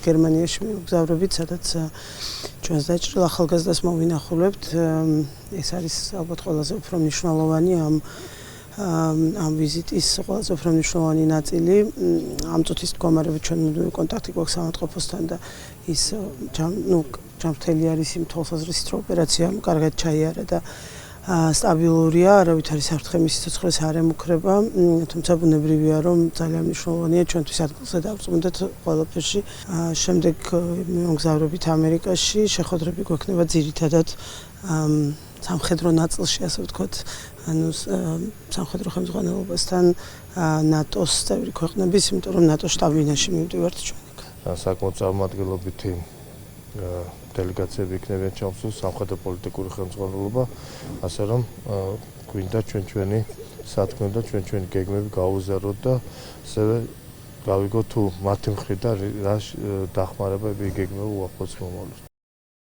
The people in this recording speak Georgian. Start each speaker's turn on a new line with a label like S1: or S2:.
S1: გერმანიაში მოგზაურობით, სადაც ჩვენს დაჭრილ ახალგაზრდას მოვინახულებთ. ეს არის ალბათ ყველაზე უფრო მნიშვნელოვანი ამ ვიზიტის ყველაზე უფრო მნიშვნელოვანი ნაწილი. ამ წუთის მდგომარეობით ჩვენ კონტაქტი გვაქვს სამართყოფოსთან და ის ჯანმრთელი არის იმ თვალსაზრისით, რომ ოპერაცია კარგად ჩაიარა და სტაბილურია, არავითარი საფრთხე მის სიცოცხლეს არ ემუქრება, თუმცა ბუნებრივია, რომ ძალიან მნიშვნელოვანია ჩვენთვის ადგილზე დავწუნდეთ ყველაფერში. შემდეგ მოგზაურობით ამერიკაში, შეხვედრები გვექნება ძირითადად სამხედრო ნაწილში, ასე ვთქვათ, ანუ სამხედრო ხელმძღვანელობასთან, ნატოს წევრი ქვეყნების, იმიტომ რომ ნატოს შტაბ-ბინაში მივდივართ ჩვენ იქ.
S2: საკმაოდ წარმატებითი დელეგაციები იქნებიან ჩამოსული სამხედრო პოლიტიკური ხელმძღვანელობა, ასე რომ გვინდა ჩვენი სათქმე და ჩვენი გეგმები გავუზიაროთ და ასევე გავიგოთ თუ მათი მხრიდან რა დახმარება გეგმები უახლოეს მომავალში.